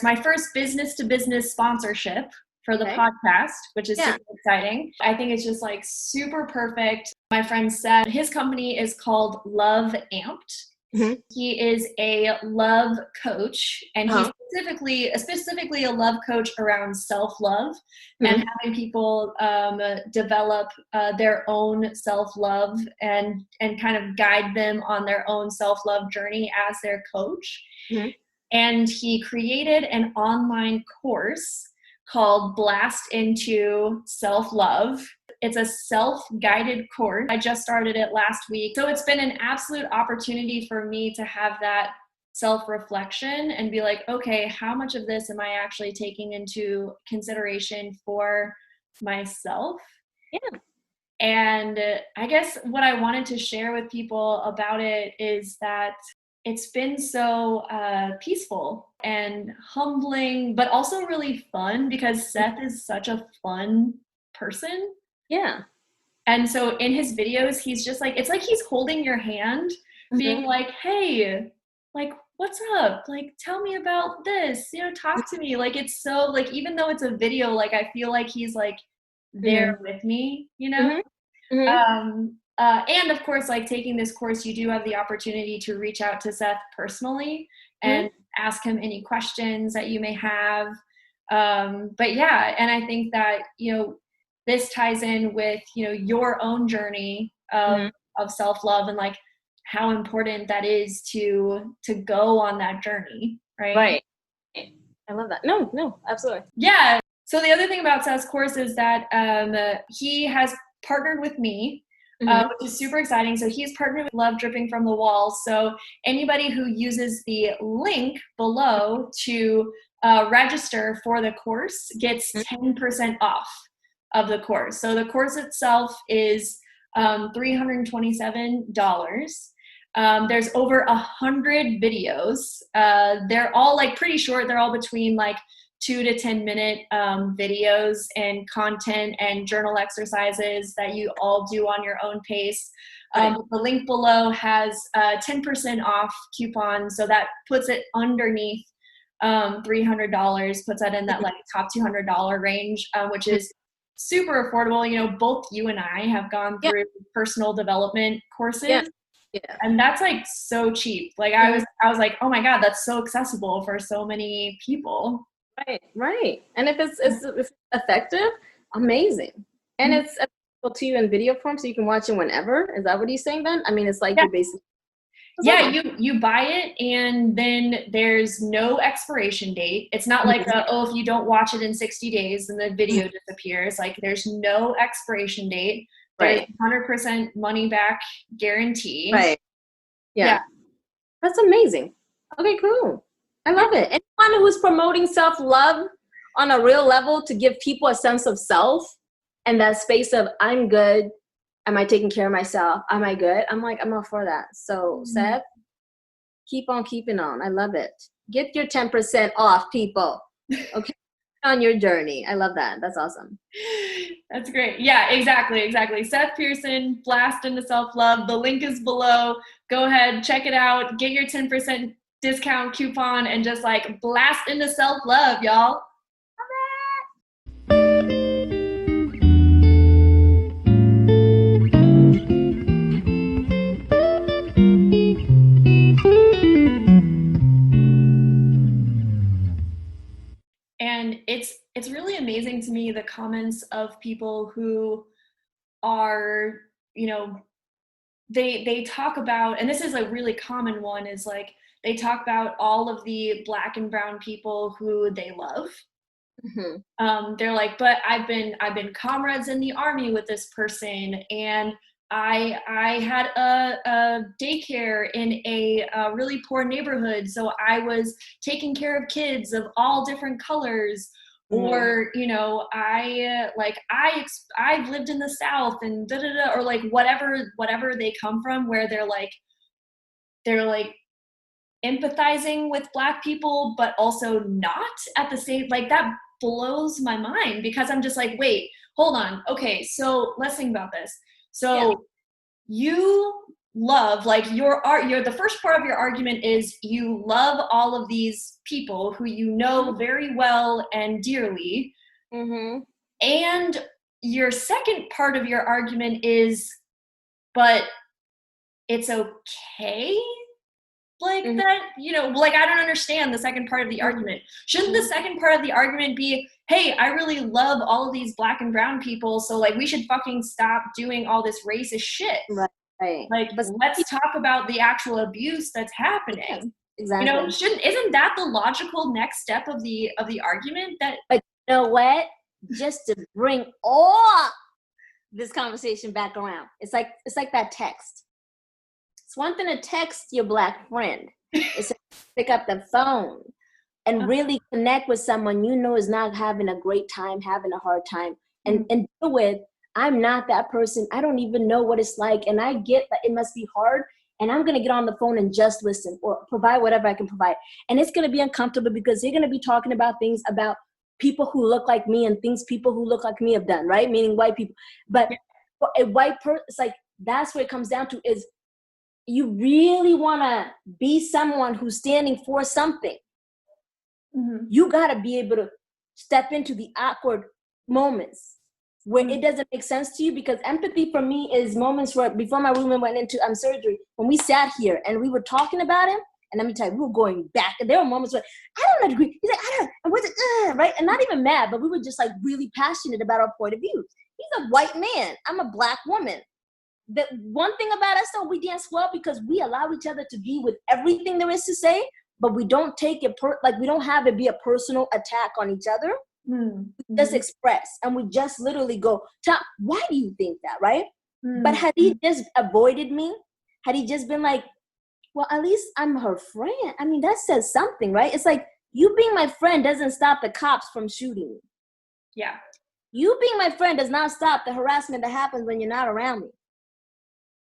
my first business to business sponsorship for the podcast, which is super exciting. I think it's just like super perfect. My friend said his company is called Love Amped. Mm-hmm. He is a love coach, and he's specifically a love coach around self-love and having people develop their own self-love and kind of guide them on their own self-love journey as their coach. Mm-hmm. And he created an online course called Blast into Self-Love. It's a self-guided course. I just started it last week. So it's been an absolute opportunity for me to have that self-reflection and be like, okay, how much of this am I actually taking into consideration for myself? Yeah. And I guess what I wanted to share with people about it is that it's been so peaceful and humbling, but also really fun because Seth is such a fun person. Yeah. And so in his videos, he's just like, it's like he's holding your hand, being like, hey, like, what's up? Like, tell me about this, talk to me. Like, it's so like, even though it's a video, like, I feel like he's like there with me, and of course, like taking this course, you do have the opportunity to reach out to Seth personally and ask him any questions that you may have. But yeah, and I think that, this ties in with, your own journey of self-love and like how important that is to go on that journey. Right. I love that. No, absolutely. Yeah. So the other thing about Seth's course is that he has partnered with me, which is super exciting. So he's partnered with Love Dripping from the Walls. So anybody who uses the link below to register for the course gets 10% off of the course. So the course itself is $327. There's over 100 videos. They're all like pretty short. They're all between like 2 to 10 minute videos and content and journal exercises that you all do on your own pace. The link below has a 10% off coupon. So that puts it underneath $300, puts that in that like top $200 range, which is super affordable. Both you and I have gone through personal development courses. Yeah. And that's like so cheap. Like I was like, oh my God, that's so accessible for so many people. Right. And if it's effective, amazing. And it's accessible to you in video form, so you can watch it whenever. Is that what he's saying then? I mean, it's like you're basically. You buy it and then there's no expiration date. It's not like, if you don't watch it in 60 days and the video disappears. Like there's no expiration date. There's 100% money back guarantee. Right. Yeah. That's amazing. Okay, cool. I love it. Anyone who's promoting self-love on a real level to give people a sense of self and that space of I'm good. Am I taking care of myself? Am I good? I'm all for that. So Seth, keep on keeping on. I love it. Get your 10% off, people. Okay. On your journey. I love that. That's awesome. That's great. Yeah, exactly. Seth Pearson, Blast into Self-Love. The link is below. Go ahead, check it out. Get your 10% discount coupon and just like blast into self-love, y'all. And it's really amazing to me, the comments of people who are, they talk about, and this is a really common one, is like they talk about all of the Black and brown people who they love. They're like, but I've been comrades in the Army with this person, and I had a daycare in a really poor neighborhood, so I was taking care of kids of all different colors. Or I've lived in the South and or like whatever they come from, where they're like empathizing with Black people, but also not at the same, like that blows my mind, because I'm just like, wait, hold on. Okay, so let's think about this. So you love, like your the first part of your argument is you love all of these people who you know very well and dearly. And your second part of your argument is, but it's okay, like that, you know, like I don't understand the second part of the argument. Shouldn't the second part of the argument be, hey, I really love all of these Black and brown people, so like we should fucking stop doing all this racist shit. Right. Like, but let's talk about the actual abuse that's happening. Yes, exactly. You know, isn't that the logical next step of the argument? That, but you know what? Just to bring all this conversation back around, it's like that text. It's one thing to text your Black friend. It's to pick up the phone and really connect with someone you know is not having a great time, having a hard time, and deal with, I'm not that person. I don't even know what it's like. And I get that it must be hard. And I'm going to get on the phone and just listen or provide whatever I can provide. And it's going to be uncomfortable because you're going to be talking about things about people who look like me and things people who look like me have done, right? Meaning white people. But for a white person, it's like, that's where it comes down to, is you really want to be someone who's standing for something. You got to be able to step into the awkward moments where it doesn't make sense to you, because empathy for me is moments where, before my roommate went into surgery, when we sat here and we were talking about him, and let me tell you, we were going back, and there were moments where, I don't agree. He's like, I don't, and what's it, right? And not even mad, but we were just like really passionate about our point of view. He's a white man. I'm a Black woman. The one thing about us, though, we dance well because we allow each other to be with everything there is to say, but we don't take it, like we don't have it be a personal attack on each other. We just express, and we just literally go, why do you think that, right? But had he just avoided me, had he just been like, well, at least I'm her friend. I mean, that says something, right? It's like, you being my friend doesn't stop the cops from shooting me. Yeah. You being my friend does not stop the harassment that happens when you're not around me.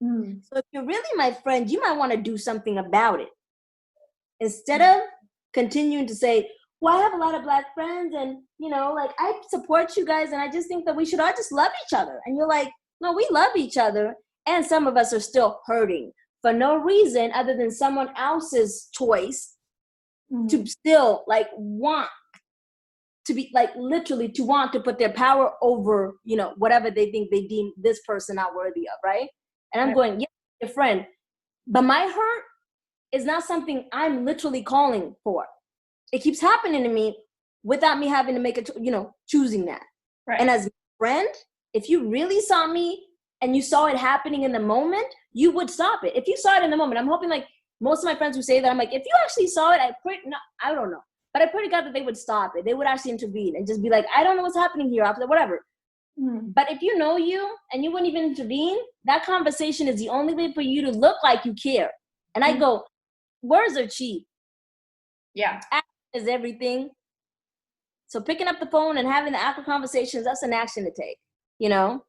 So if you're really my friend, you might want to do something about it. Instead of continuing to say, well, I have a lot of Black friends and, you know, like, I support you guys and I just think that we should all just love each other. And you're like, no, we love each other. And some of us are still hurting for no reason other than someone else's choice to still like want to be like, literally to want to put their power over, you know, whatever they think they deem this person not worthy of, right? And I'm going, yeah, your friend. But my hurt is not something I'm literally calling for. It keeps happening to me without me having to make it, you know, choosing that. Right. And as a friend, if you really saw me and you saw it happening in the moment, you would stop it. If you saw it in the moment, I'm hoping, like most of my friends who say that, I'm like, if you actually saw it, I don't know. But I pray to God that they would stop it. They would actually intervene and just be like, I don't know what's happening here. After whatever. But if you know you and you wouldn't even intervene, that conversation is the only way for you to look like you care. And I go, words are cheap. Yeah. Action is everything. So picking up the phone and having the awkward conversations, that's an action to take, you know?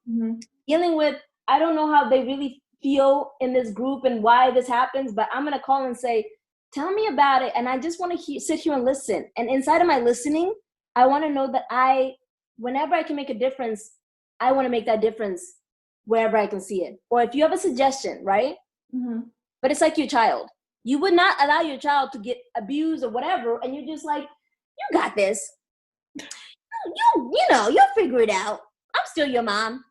Dealing with, I don't know how they really feel in this group and why this happens, but I'm going to call and say, tell me about it. And I just want to sit here and listen. And inside of my listening, I want to know that whenever I can make a difference, I want to make that difference wherever I can see it. Or if you have a suggestion, right? But it's like your child. You would not allow your child to get abused or whatever, and you're just like, you got this. You know, you'll figure it out. I'm still your mom.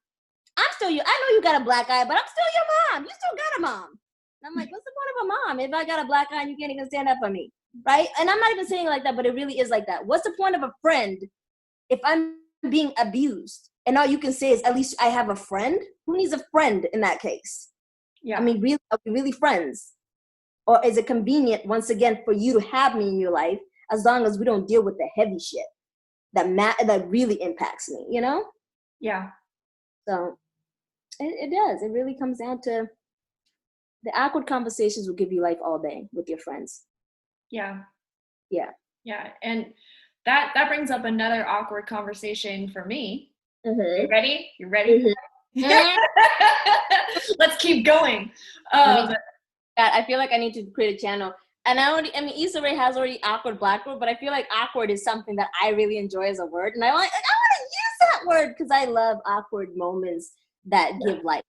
I know you got a black eye, but I'm still your mom. You still got a mom. And I'm like, what's the point of a mom if I got a black eye and you can't even stand up for me, right? And I'm not even saying it like that, but it really is like that. What's the point of a friend if I'm being abused and all you can say is, at least I have a friend? Who needs a friend in that case? Yeah. I mean, really, are we really friends? Or is it convenient, once again, for you to have me in your life, as long as we don't deal with the heavy shit that really impacts me, you know? Yeah. So it does. It really comes down to the awkward conversations will give you life all day with your friends. Yeah. Yeah. Yeah. And that brings up another awkward conversation for me. You ready? You ready? Let's keep going. I feel like I need to create a channel. And Issa Rae has already awkward black word, but I feel like awkward is something that I really enjoy as a word. And I want to use that word because I love awkward moments that give life.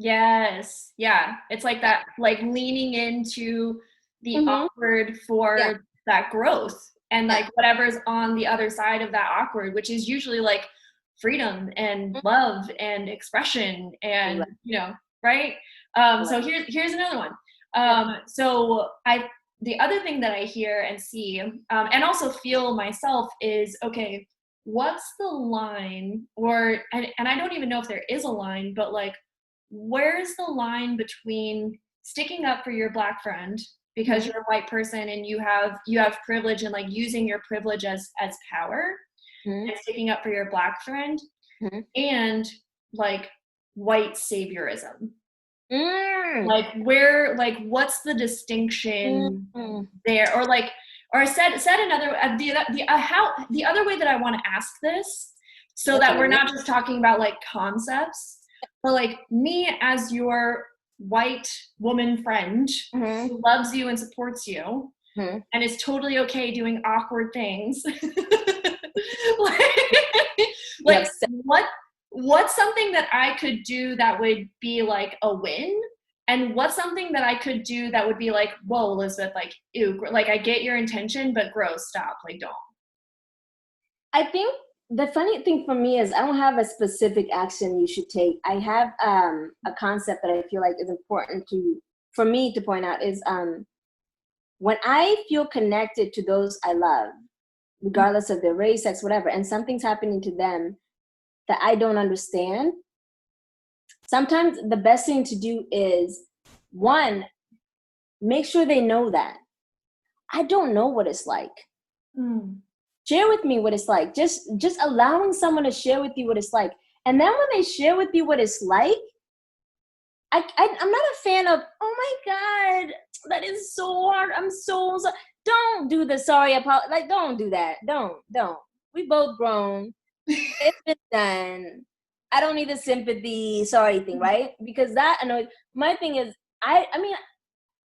Yes. Yeah. It's like that, like leaning into the awkward for that growth and like whatever's on the other side of that awkward, which is usually like freedom and love and expression and, you know, right? So here's another one. So the other thing that I hear and see, and also feel myself is, okay, what's the line and I don't even know if there is a line, but like, where's the line between sticking up for your Black friend because you're a white person and you have privilege and like using your privilege as power and sticking up for your Black friend and like white saviorism? Like what's the distinction there? Or said another the other way that I want to ask this, so that we're not just talking about like concepts, but like me as your white woman friend who loves you and supports you and is totally okay doing awkward things. like what's something that I could do that would be like a win? And what's something that I could do that would be like, whoa, Elizabeth, like, ew, like I get your intention, but gross, stop, like don't. I think the funny thing for me is I don't have a specific action you should take. I have a concept that I feel like is important for me to point out is when I feel connected to those I love, regardless of their race, sex, whatever, and something's happening to them that I don't understand, sometimes the best thing to do is, one, make sure they know that I don't know what it's like. Share with me what it's like. Just allowing someone to share with you what it's like. And then when they share with you what it's like, I'm not a fan of, oh my God, that is so hard. I'm so sorry. Don't do the sorry, like, don't do that. Don't. We both grown. It's been done. I don't need the sympathy, sorry thing, right? Because that annoys. My thing is, I mean,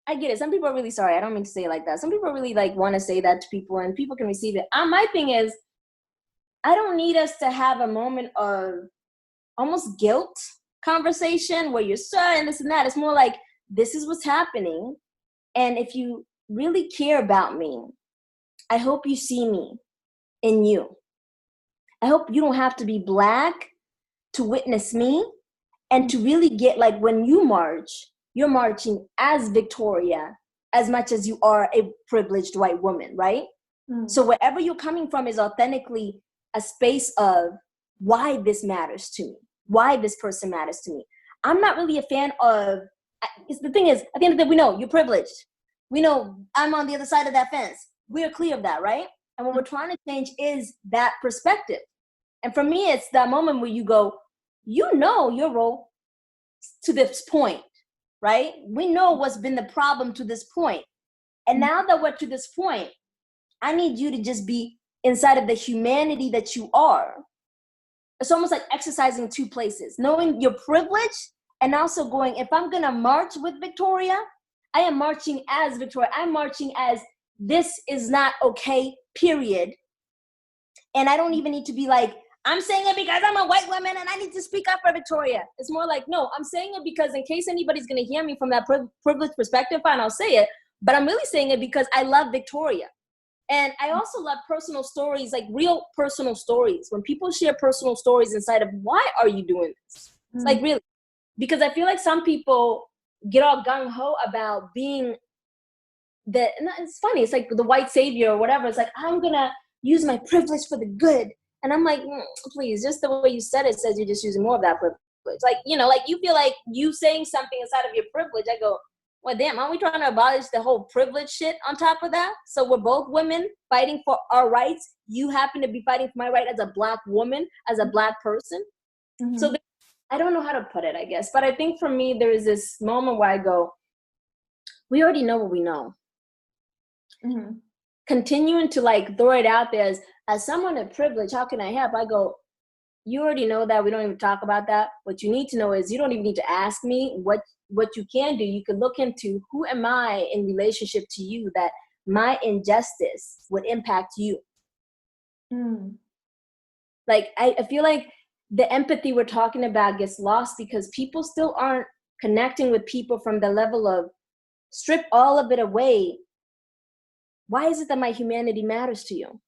I get it. Some people are really sorry. I don't mean to say it like that. Some people really like want to say that to people and people can receive it. My thing is, I don't need us to have a moment of almost guilt conversation where you're sorry and this and that. It's more like, this is what's happening. And if you really care about me, I hope you see me in you. I hope you don't have to be Black to witness me and to really get, like, when you march, you're marching as Victoria as much as you are a privileged white woman, right? So wherever you're coming from is authentically a space of why this matters to me, why this person matters to me. I'm not really a fan of, the thing is, at the end of the day, we know you're privileged. We know I'm on the other side of that fence. We're clear of that, right? And what we're trying to change is that perspective. And for me, it's that moment where you go, you know your role to this point, right? We know what's been the problem to this point. And now that we're to this point, I need you to just be inside of the humanity that you are. It's almost like exercising two places, knowing your privilege and also going, if I'm going to march with Victoria, I am marching as Victoria. I'm marching as this is not okay, period. And I don't even need to be like, I'm saying it because I'm a white woman and I need to speak up for Victoria. It's more like, no, I'm saying it because in case anybody's going to hear me from that privileged perspective, fine, I'll say it. But I'm really saying it because I love Victoria. And I also love personal stories, like real personal stories. When people share personal stories inside of, why are you doing this? It's like, really? Because I feel like some people get all gung-ho about being it's funny. It's like the white savior or whatever. It's like, I'm going to use my privilege for the good. And I'm like, please, just the way you said it says you're just using more of that privilege. Like, you know, like you feel like you saying something inside of your privilege. I go, well, damn, aren't we trying to abolish the whole privilege shit on top of that? So we're both women fighting for our rights. You happen to be fighting for my right as a Black woman, as a Black person. So I don't know how to put it, I guess. But I think for me, there is this moment where I go, we already know what we know. Continuing to like throw it out there as someone of privilege, how can I help? I go, you already know that. We don't even talk about that. What you need to know is you don't even need to ask me. What you can do, you can look into who am I in relationship to you that my injustice would impact you. Like, I feel like the empathy we're talking about gets lost because people still aren't connecting with people from the level of strip all of it away. Why is it that my humanity matters to you?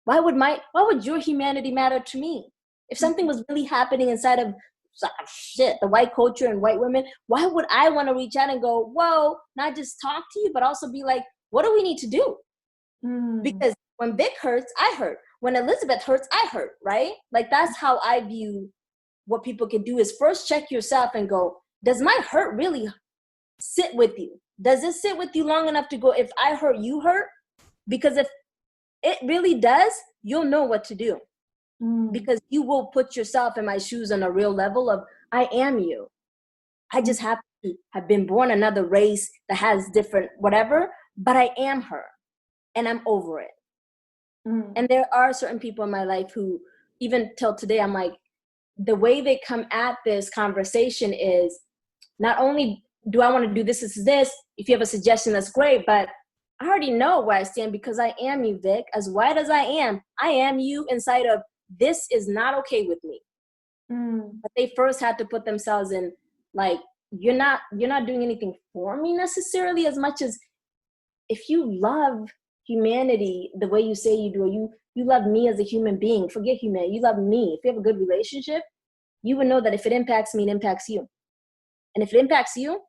Why would your humanity matter to me? If something was really happening inside of the white culture and white women, why would I want to reach out and go, whoa, not just talk to you, but also be like, what do we need to do? Because when Vic hurts, I hurt. When Elizabeth hurts, I hurt, right? Like, that's how I view what people can do, is first check yourself and go, does my hurt really sit with you? Does it sit with you long enough to go, if I hurt, you hurt? Because if it really does, you'll know what to do. Because you will put yourself in my shoes on a real level of, I am you. I just happen to have been born another race that has different whatever, but I am her and I'm over it. And there are certain people in my life who, even till today, I'm like, the way they come at this conversation is, not only do I want to do this, if you have a suggestion, that's great, but I already know where I stand because I am you, Vic. As white as I am you inside of, this is not okay with me. But they first had to put themselves in, like, you're not doing anything for me necessarily, as much as if you love humanity the way you say you do, or you love me as a human being, forget humanity, you love me. If you have a good relationship, you would know that if it impacts me, it impacts you. And if it impacts you,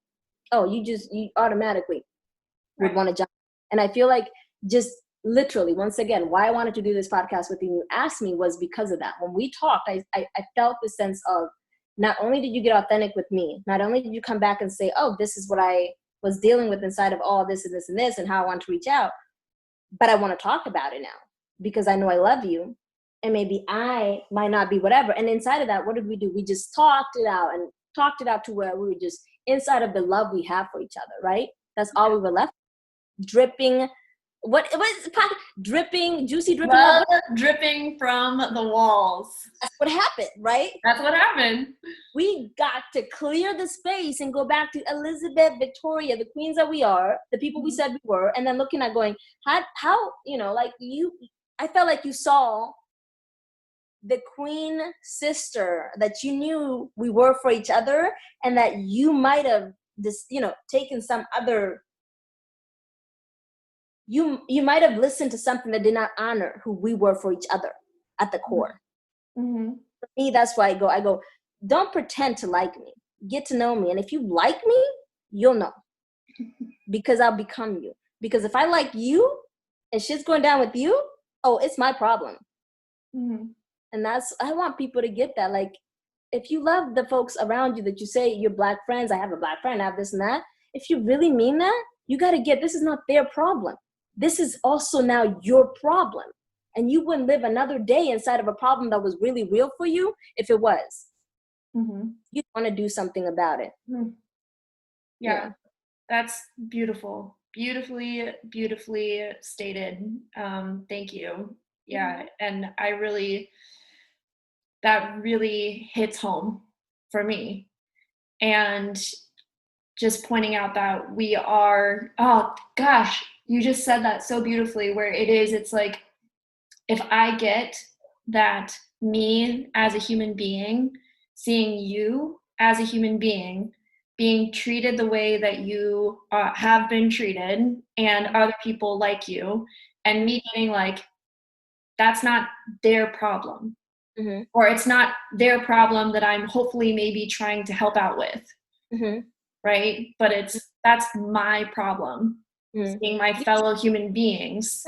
you automatically would want to jump. And I feel like, just literally, once again, why I wanted to do this podcast with you asked me, was because of that. When we talked, I felt the sense of, not only did you get authentic with me, not only did you come back and say, oh, this is what I was dealing with inside of all this and this and this, and how I want to reach out, but I want to talk about it now because I know I love you, and maybe I might not be whatever. And inside of that, what did we do? We just talked it out to where we were just inside of the love we have for each other, right? That's all we were left. Dripping, juicy dripping. Love dripping from the walls. That's what happened, right? That's what happened. We got to clear the space and go back to Elizabeth, Victoria, the queens that we are, the people we said we were, and then looking at going, how like I felt like you saw the queen sister that you knew we were for each other, and that you might have taken some other, you might have listened to something that did not honor who we were for each other at the core. For me, that's why I go, don't pretend to like me. Get to know me. And if you like me, you'll know. Because I'll become you. Because if I like you and shit's going down with you, it's my problem. And I want people to get that. Like, if you love the folks around you that you say you're Black friends, I have a Black friend, I have this and that. If you really mean that, you got to get, this is not their problem. This is also now your problem. And you wouldn't live another day inside of a problem that was really real for you if it was. You'd want to do something about it. Yeah, that's beautiful. Beautifully stated. Thank you. Yeah, and that really hits home for me. And just pointing out that we are, oh gosh, you just said that so beautifully, where it's like, if I get that, me as a human being, seeing you as a human being, being treated the way that you have been treated, and other people like you, and me getting like, that's not their problem. Or it's not their problem that I'm hopefully maybe trying to help out with. Right? But that's my problem. Seeing my fellow human beings,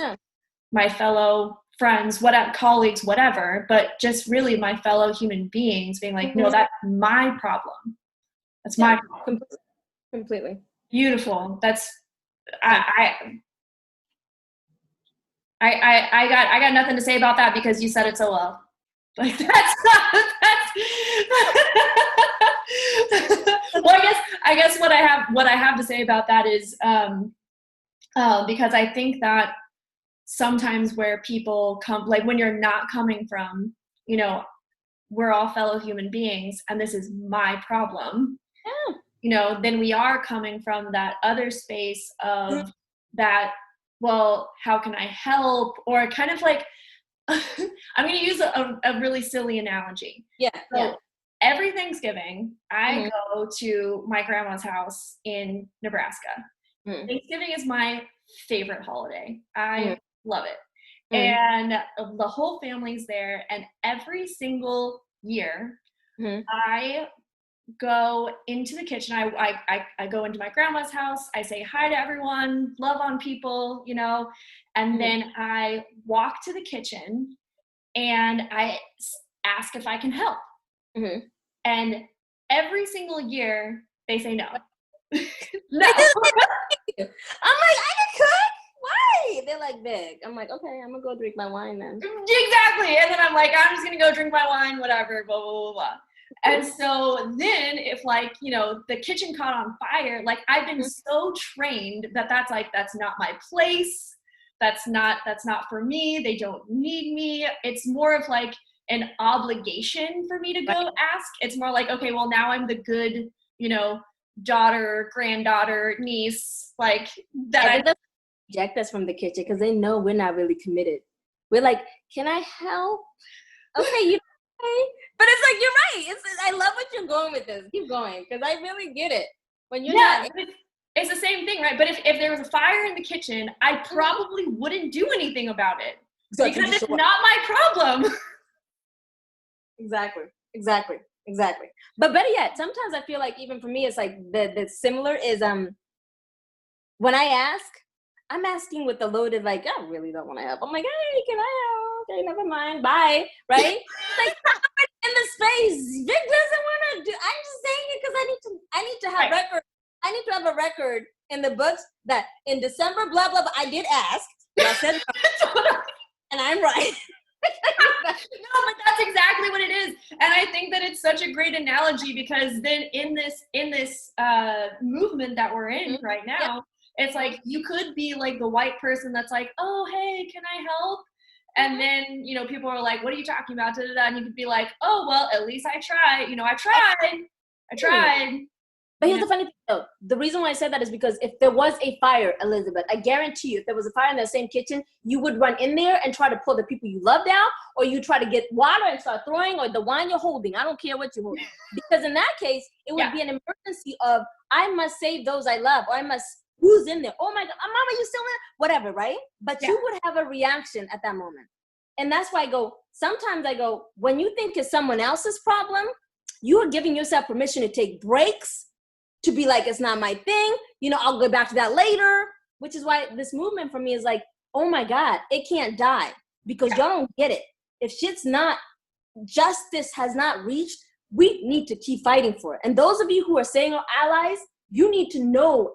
my fellow friends, colleagues, whatever, but just really my fellow human beings being like, no, that's my problem. That's my problem. Completely. Beautiful. That's, I got nothing to say about that because you said it so well. Like, that's well, I guess what I have to say about that is, because I think that sometimes where people come, like when you're not coming from, we're all fellow human beings and this is my problem, then we are coming from that other space of that, well, how can I help? Or kind of like, I'm going to use a really silly analogy. Yeah. So yeah. every Thanksgiving, I go to my grandma's house in Nebraska. Thanksgiving is my favorite holiday. I love it. And the whole family's there. And every single year, I go into the kitchen. I go into my grandma's house. I say hi to everyone, love on people, you know, and then I walk to the kitchen and I ask if I can help. And every single year they say no. No. I'm like, I can cook. Why? They're like, big. I'm like, okay, I'm gonna go drink my wine then. Exactly. And then I'm like, I'm just gonna go drink my wine, whatever, blah, blah, blah, blah. And so then if like, you know, the kitchen caught on fire, like I've been so trained that's not my place. That's not for me. They don't need me. It's more of like an obligation for me to go ask. It's more like, okay, well now I'm the good, you know, daughter, granddaughter, niece, like that. I reject us from the kitchen because they know we're not really committed. We're like, can I help? Okay, you okay? But it's like, you're right. I love what you're going with this. Keep going, because I really get it. When you're not, it's the same thing, right? But if there was a fire in the kitchen, I probably wouldn't do anything about it because it's not my problem. Exactly. But better yet, sometimes I feel like even for me, it's like the similar is when I ask, I'm asking with the loaded like, I really don't want to help. I'm like, hey, can I help? Okay, never mind. Bye. Right? Like in the space. Vic doesn't want to do. I'm just saying it because I need to have record. I need to have a record in the books that in December, blah blah blah. I did ask. I said, and I'm right. No, but that's exactly what it is. And I think that it's such a great analogy because then in this movement that we're in right now, it's like you could be like the white person that's like, oh, hey, can I help? And then, you know, people are like, what are you talking about? Da, da, da. And you could be like, oh, well, at least I tried. You know, I tried. But here's the funny thing, though. The reason why I said that is because if there was a fire, Elizabeth, I guarantee you, if there was a fire in the same kitchen, you would run in there and try to pull the people you love down, or you try to get water and start throwing, or the wine you're holding. I don't care what you're holding. Because in that case, it would be an emergency of, I must save those I love, or I must, who's in there? Oh my God, Mama, you still in? Whatever, right? But you would have a reaction at that moment. And that's why sometimes I go, when you think it's someone else's problem, you are giving yourself permission to take breaks, to be like, it's not my thing, you know, I'll go back to that later, which is why this movement for me is like, oh my God, it can't die because y'all don't get it. If justice has not reached, we need to keep fighting for it. And those of you who are saying are allies, you need to know,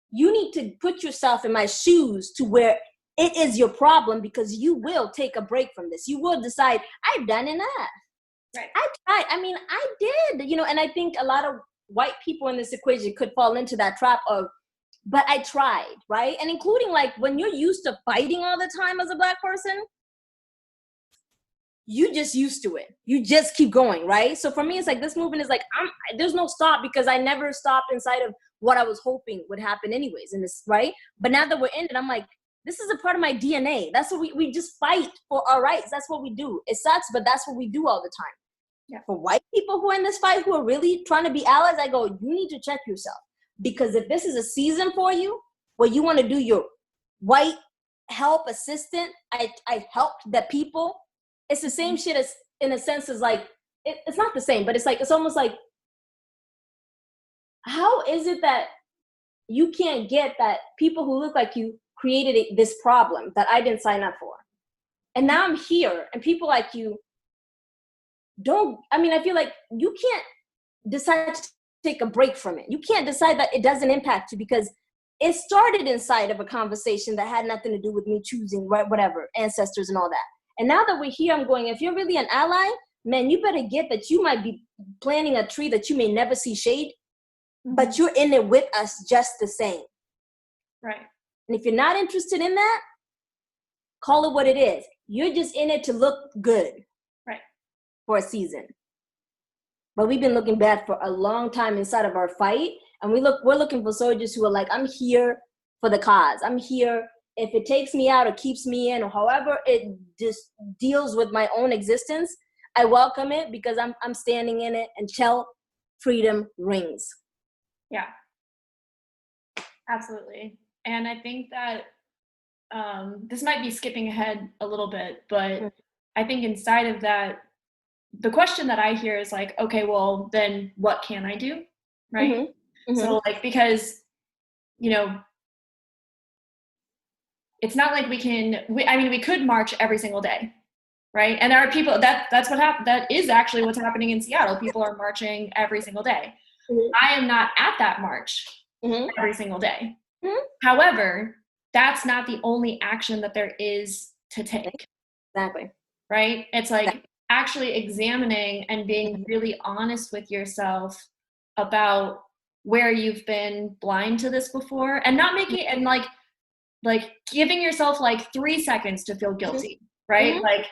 you need to put yourself in my shoes to where it is your problem, because you will take a break from this. You will decide, I've done enough. Right. I tried. I mean, I did, you know, and I think a lot of white people in this equation could fall into that trap of, but I tried, right? And including like when you're used to fighting all the time as a Black person, you just used to it. You just keep going, right? So for me, it's like this movement is like, there's no stop because I never stopped inside of what I was hoping would happen anyways in this, right? But now that we're in it, I'm like, this is a part of my DNA. That's what we just fight for our rights. That's what we do. It sucks, but that's what we do all the time. Yeah. For white people who are in this fight, who are really trying to be allies, I go, you need to check yourself. Because if this is a season for you, where you want to do your white help assistant, I helped the people, it's the same shit as, in a sense, as like, it's not the same, but it's like, it's almost like, how is it that you can't get that people who look like you created this problem that I didn't sign up for? And now I'm here, and people like you I feel like you can't decide to take a break from it. You can't decide that it doesn't impact you because it started inside of a conversation that had nothing to do with me choosing whatever, ancestors and all that. And now that we're here, I'm going, if you're really an ally, man, you better get that you might be planting a tree that you may never see shade, but you're in it with us just the same. Right. And if you're not interested in that, call it what it is. You're just in it to look good. Right. For a season. But we've been looking bad for a long time inside of our fight. And we're looking for soldiers who are like, I'm here for the cause. I'm here if it takes me out or keeps me in, or however it just deals with my own existence, I welcome it because I'm standing in it until freedom rings. Yeah, absolutely. And I think that this might be skipping ahead a little bit, but I think inside of that, the question that I hear is like, okay, well, then what can I do? Right? So like, because, you know, it's not like we could march every single day, right? And there are people that's what happened. That is actually what's happening in Seattle. People are marching every single day. I am not at that march every single day. However, that's not the only action that there is to take. Exactly. Right? It's like actually examining and being really honest with yourself about where you've been blind to this before, and not making, and like giving yourself like 3 seconds to feel guilty, right? Like,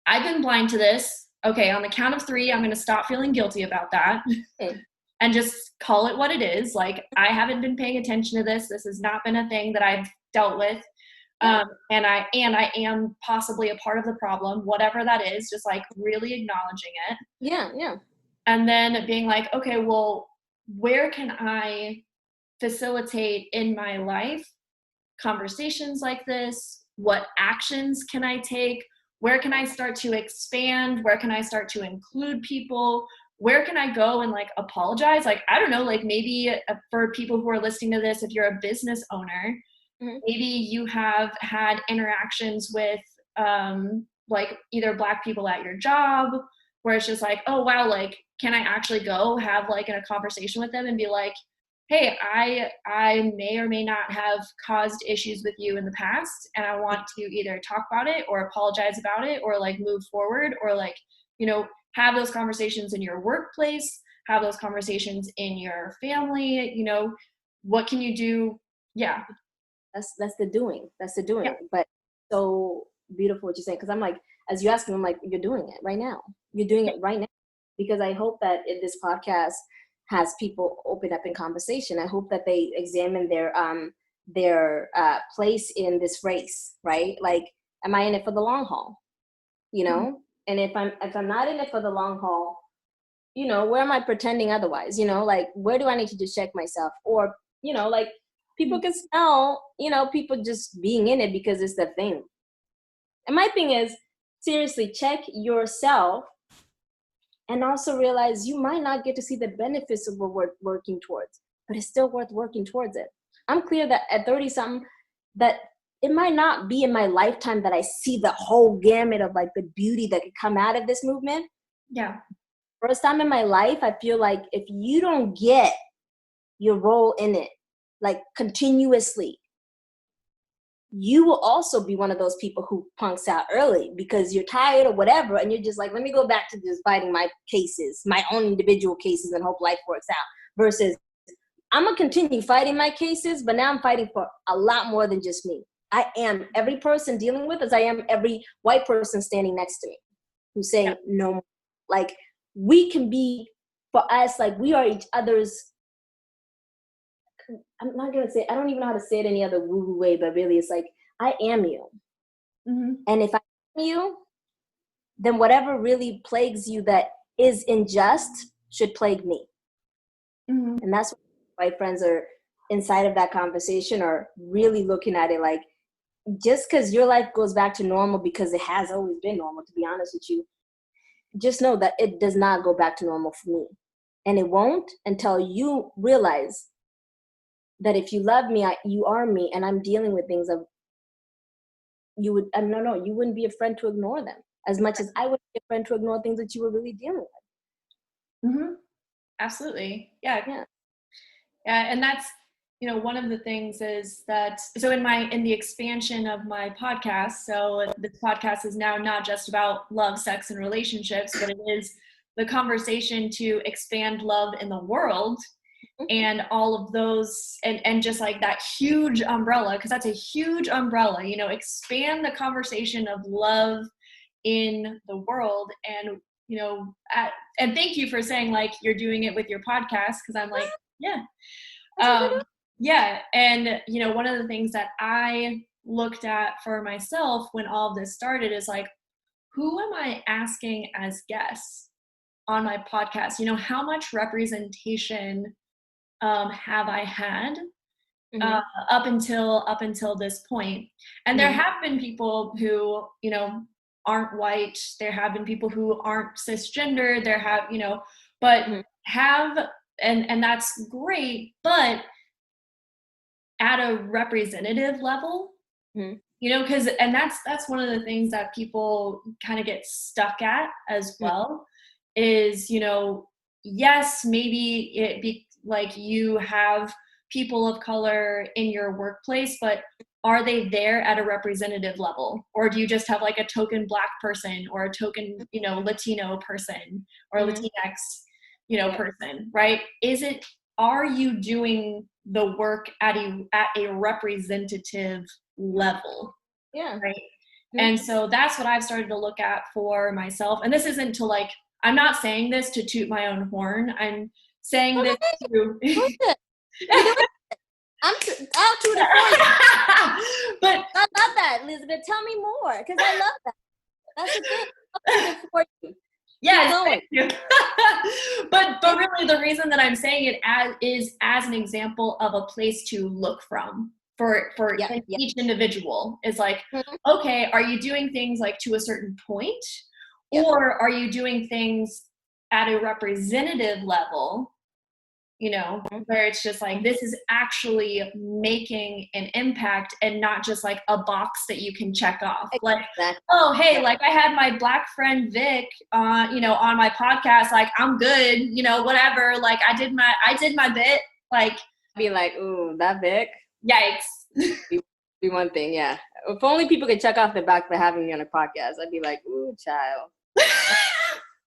I've been blind to this. Okay, on the count of 3, I'm going to stop feeling guilty about that and just call it what it is. Like, I haven't been paying attention to this. This has not been a thing that I've dealt with. And I am possibly a part of the problem, whatever that is, just like really acknowledging it. Yeah. And then being like, okay, well, where can I facilitate in my life conversations like this? What actions can I take? Where can I start to expand? Where can I start to include people? Where can I go and like apologize? Like, I don't know, like maybe for people who are listening to this, if you're a business owner, maybe you have had interactions with like either Black people at your job where it's just like, oh wow, like, can I actually go have like a conversation with them and be like, hey, I may or may not have caused issues with you in the past, and I want to either talk about it or apologize about it or like move forward, or like, you know, have those conversations in your workplace, have those conversations in your family, you know, what can you do? Yeah. That's the doing. Yeah. But so beautiful what you're saying, because I'm like, as you ask me, I'm like, you're doing it right now. You're doing it right now. Because I hope that in this podcast has people open up in conversation. I hope that they examine their place in this race, right? Like, am I in it for the long haul? You know? And if I'm not in it for the long haul, you know, where am I pretending otherwise? You know, like, where do I need to just check myself? Or, you know, like, people can smell, you know, people just being in it because it's the thing. And my thing is, seriously, check yourself and also realize you might not get to see the benefits of what we're working towards, but it's still worth working towards it. I'm clear that at 30 something, that it might not be in my lifetime that I see the whole gamut of like the beauty that could come out of this movement. Yeah. First time in my life, I feel like if you don't get your role in it, like continuously, you will also be one of those people who punks out early because you're tired or whatever, and you're just like, let me go back to just fighting my cases, my own individual cases, and hope life works out. Versus, I'm gonna continue fighting my cases, but now I'm fighting for a lot more than just me. I am every person dealing with as I am every white person standing next to me who's saying no more. Like, we can be, for us, like, we are each other's, I'm not gonna say, I don't even know how to say it any other woo-woo way, but really it's like, I am you. And if I am you, then whatever really plagues you that is unjust should plague me. And that's why my friends are inside of that conversation are really looking at it like, just because your life goes back to normal, because it has always been normal, to be honest with you, just know that it does not go back to normal for me. And it won't until you realize that if you love me, you are me, and I'm dealing with things of, you would, you wouldn't be a friend to ignore them as much as I would be a friend to ignore things that you were really dealing with. Absolutely. Yeah. And that's, you know, one of the things is that, so in the expansion of my podcast, so this podcast is now not just about love, sex, and relationships, but it is the conversation to expand love in the world. And all of those, and just like that huge umbrella, because that's a huge umbrella, you know, expand the conversation of love in the world. And, you know, and thank you for saying like you're doing it with your podcast, because I'm like, yeah. Yeah. And, you know, one of the things that I looked at for myself when all of this started is like, who am I asking as guests on my podcast? You know, how much representation have I had up until this point? And there have been people who, you know, aren't white. There have been people who aren't cisgender. There have, you know, but have, and that's great, but at a representative level, you know, because, and that's one of the things that people kind of get stuck at as well is, you know, yes, maybe it be like you have people of color in your workplace, but are they there at a representative level? Or do you just have like a token Black person or a token, you know, Latino person or Latinx, you know, person, right? Are you doing the work at a representative level? Yeah. Right. And so that's what I've started to look at for myself. And this isn't to like, I'm not saying this to toot my own horn. I'm saying this to I'll toot it for you. But I love that, Elizabeth. Tell me more, because I love that. That's a good. I'll toot it for you. Yes, thank you. but really the reason that I'm saying it is as an example of a place to look from for each individual is like, okay, are you doing things like to a certain point, or are you doing things at a representative level, you know, where it's just like, this is actually making an impact and not just like a box that you can check off. Like, oh, hey, like I had my Black friend Vic you know, on my podcast, like I'm good, you know, whatever. Like I did my bit. Like be like, ooh, that Vic. Yikes. Be one thing, yeah. If only people could check off the box for having me on a podcast, I'd be like, ooh, child.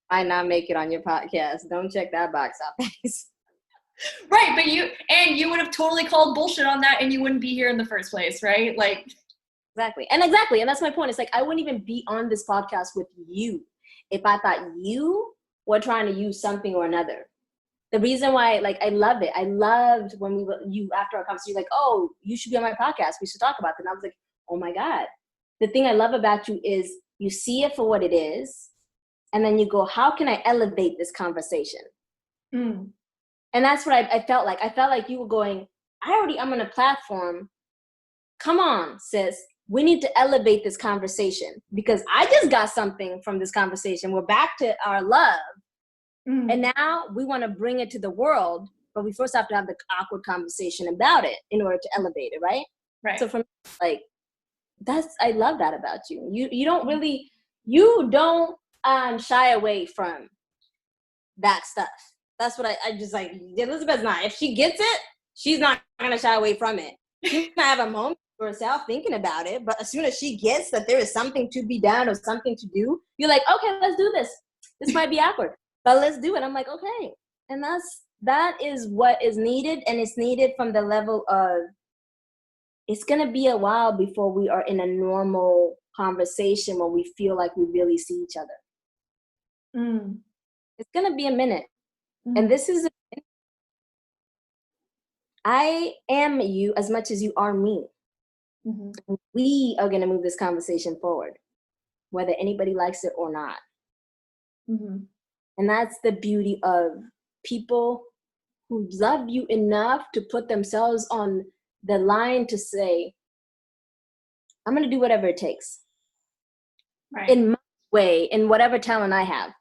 I not make it on your podcast. Don't check that box off, guys. Right, but you would have totally called bullshit on that and you wouldn't be here in the first place, right? Like exactly. And that's my point. It's like I wouldn't even be on this podcast with you if I thought you were trying to use something or another. The reason why, like, I love it. I loved when you after our conversation, like, oh, you should be on my podcast. We should talk about it. And I was like, oh my God. The thing I love about you is you see it for what it is. And then you go, how can I elevate this conversation? And that's what I felt like. I felt like you were going, I'm on a platform. Come on, sis. We need to elevate this conversation because I just got something from this conversation. We're back to our love. And now we want to bring it to the world, but we first have to have the awkward conversation about it in order to elevate it, right? Right. So from like, I love that about you. You don't shy away from that stuff. That's what I just like. Elizabeth's not. If she gets it, she's not going to shy away from it. She might have a moment for herself thinking about it, but as soon as she gets that there is something to be done or something to do, you're like, okay, let's do this. This might be awkward, but let's do it. I'm like, okay. And that is what is needed. And it's needed from the level of, it's going to be a while before we are in a normal conversation where we feel like we really see each other. It's going to be a minute. And this is, I am you as much as you are me. We are going to move this conversation forward, whether anybody likes it or not. And that's the beauty of people who love you enough to put themselves on the line to say, I'm going to do whatever it takes. Right. In my way, in whatever talent I have.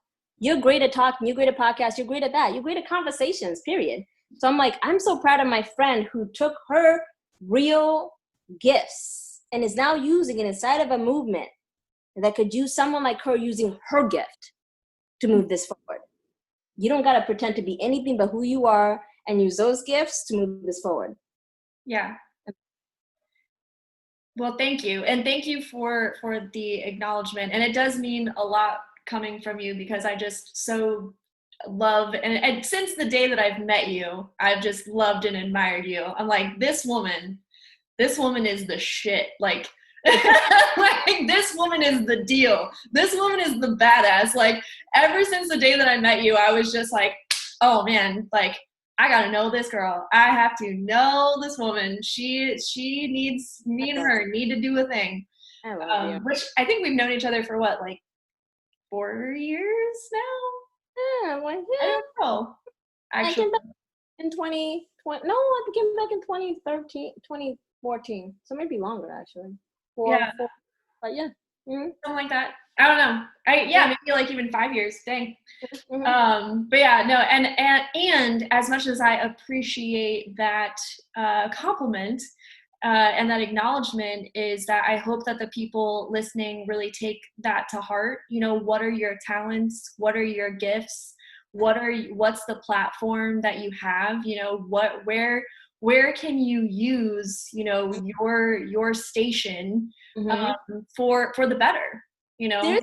You're great at talking, you're great at podcasts, you're great at that. You're great at conversations, period. So I'm like, I'm so proud of my friend who took her real gifts and is now using it inside of a movement that could use someone like her using her gift to move this forward. You don't got to pretend to be anything but who you are and use those gifts to move this forward. Yeah. Well, thank you. And thank you for the acknowledgement. And it does mean a lot coming from you because I just so love, and since the day that I've met you, I've just loved and admired you. I'm like, this woman is the shit. Like, like this woman is the deal. This woman is the badass. Like ever since the day that I met you, I was just like, oh man, like I gotta know this girl. I have to know this woman. She needs, me and her need to do a thing. I love you. Which I think we've known each other for what, like 4 years now? Yeah, like, I don't know. Actually, I came back in 2020. No, I came back in 2013, 2014. So maybe longer actually. Four, but yeah. Something like that. I don't know. Maybe like even 5 years. Dang. But yeah, no, and as much as I appreciate that compliment and that acknowledgement, is that I hope that the people listening really take that to heart. You know, what are your talents? What are your gifts? What's the platform that you have? You know, where can you use, you know, your station for the better, you know?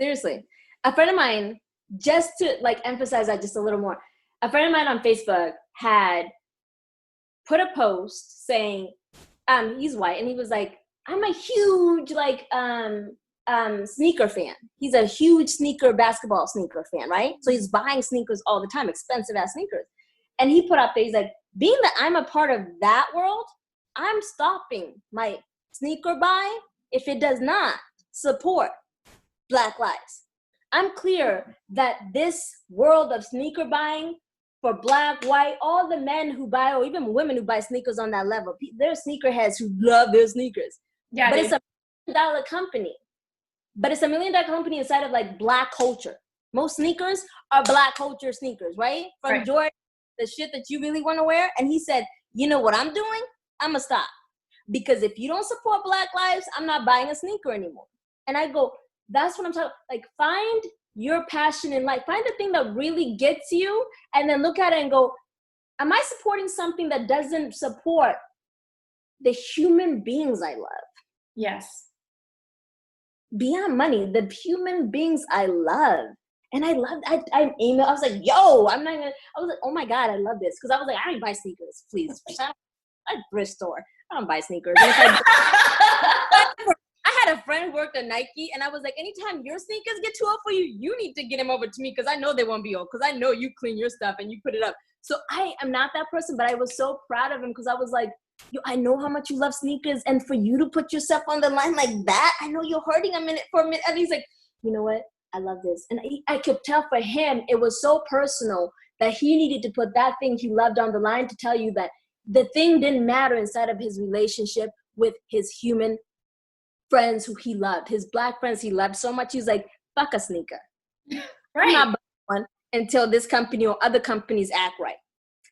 Seriously. A friend of mine, just to like emphasize that just a little more, a friend of mine on Facebook had put a post saying, he's white, and he was like, I'm a huge like sneaker fan. He's a huge basketball sneaker fan, right? So he's buying sneakers all the time, expensive ass sneakers. And he put up there, he's like, being that I'm a part of that world, I'm stopping my sneaker buy if it does not support Black lives. I'm clear that this world of sneaker buying for Black, white, all the men who buy, or even women who buy sneakers on that level, they're sneakerheads who love their sneakers. Yeah, but it's a $1 million company. But it's a $1 million company inside of like Black culture. Most sneakers are Black culture sneakers, right? From Jordan, the shit that you really want to wear. And he said, you know what I'm doing? I'm going to stop. Because if you don't support Black lives, I'm not buying a sneaker anymore. And I go, that's what I'm talking about. Like, find your passion in life. Find the thing that really gets you, and then look at it and go, am I supporting something that doesn't support the human beings I love? Yes. Beyond money, the human beings I love. And I was like, yo, I was like, oh my God, I love this. Because I was like, I don't buy sneakers, please. I thrift store. I don't buy sneakers. I had a friend who worked at Nike, and I was like, anytime your sneakers get too old for you, you need to get them over to me, because I know they won't be old, because I know you clean your stuff and you put it up. So I am not that person, but I was so proud of him, because I was like, yo, I know how much you love sneakers, and for you to put yourself on the line like that, I know you're hurting for a minute. And he's like, you know what? I love this. And I could tell for him, it was so personal that he needed to put that thing he loved on the line to tell you that the thing didn't matter inside of his relationship with his human friends who he loved, his Black friends he loved so much. He's like, fuck a sneaker. I'm not buying one until this company or other companies act right.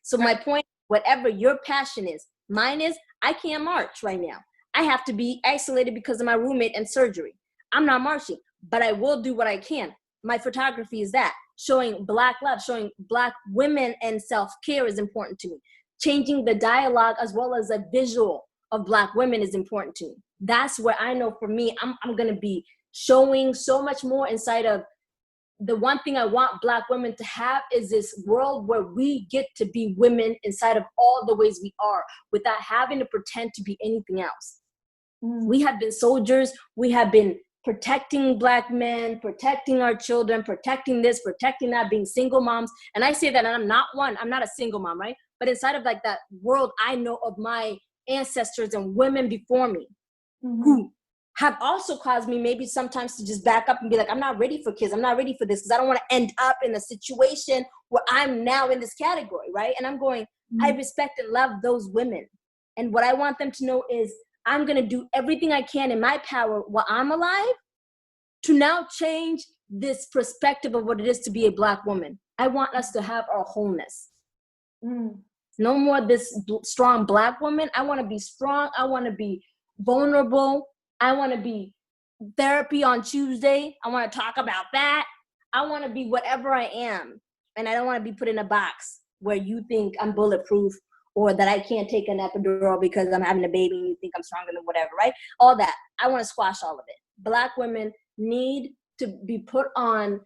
So my point, whatever your passion is, mine is, I can't march right now. I have to be isolated because of my roommate and surgery. I'm not marching, but I will do what I can. My photography is that. Showing Black love, showing Black women and self-care is important to me. Changing the dialogue as well as a visual of Black women is important to me. That's where I know for me, I'm going to be showing so much more inside of the one thing I want Black women to have is this world where we get to be women inside of all the ways we are without having to pretend to be anything else. We have been soldiers. We have been protecting Black men, protecting our children, protecting this, protecting that, being single moms. And I say that, and I'm not a single mom, right? But inside of like that world, I know of my ancestors and women before me who have also caused me maybe sometimes to just back up and be like, I'm not ready for kids. I'm not ready for this, because I don't want to end up in a situation where I'm now in this category, right? And I'm going, I respect and love those women. And what I want them to know is I'm going to do everything I can in my power while I'm alive to now change this perspective of what it is to be a Black woman. I want us to have our wholeness. No more this strong Black woman. I want to be strong. I want to be vulnerable. I want to be therapy on Tuesday. I want to talk about that. I want to be whatever I am. And I don't want to be put in a box where you think I'm bulletproof or that I can't take an epidural because I'm having a baby and you think I'm stronger than whatever, right? All that. I want to squash all of it. Black women need to be put on,